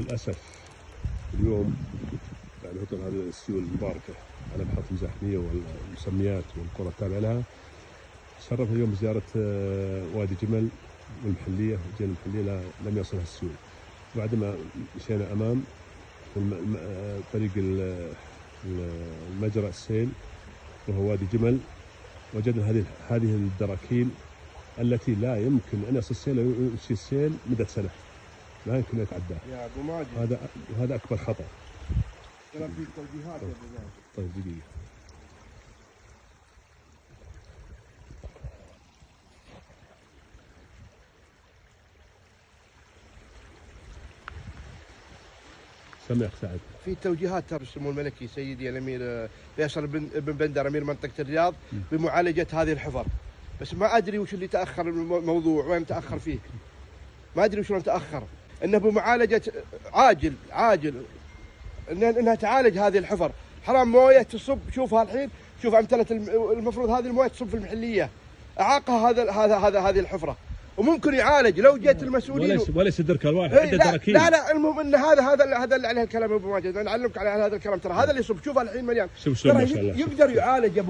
للأسف اليوم يعني مثل هذه السيول المباركة على محطة المزاحمية والمسميات والقرى التابعة لها، شرفنا اليوم بزيارة وادي جمل والمحلية، وجينا المحلية لم يصلها السيول. بعدما مشينا أمام طريق المجرى السيل وهو وادي جمل، وجدنا هذه الدراكين التي لا يمكن أن يصل السيل يمشي السيل مدة سنة، لا يمكن أن يتعداه. يا أبو ماجد هذا أكبر خطأ. ترى في توجيهات يا أبو ماجد. طيب دقيقة. سمع سعد. في توجيهات ترى السمو الملكي سيدي الامير فيصل بن بندر امير منطقه الرياض بمعالجه هذه الحفر، بس ما ادري وش اللي تاخر الموضوع، وين تاخر فيه، ما ادري وشلون تاخر، انه بمعالجه عاجل انها تعالج هذه الحفر. حرام مويه تصب، شوفها الحين، شوف امثله المفروض هذه المويه تصب في المحليه، اعاقها هذه الحفره، وممكن يعالج لو جت المسؤولين. وليس الدرك الواحد، عده دراكين. لا المهم ان هذا اللي عليه الكلام يا ابو ماجد، انا اعلمك على هذا الكلام، ترى هذا اللي يصب، شوف الحين مليان، شوف ما شاء الله يقدر يعالج يا ابو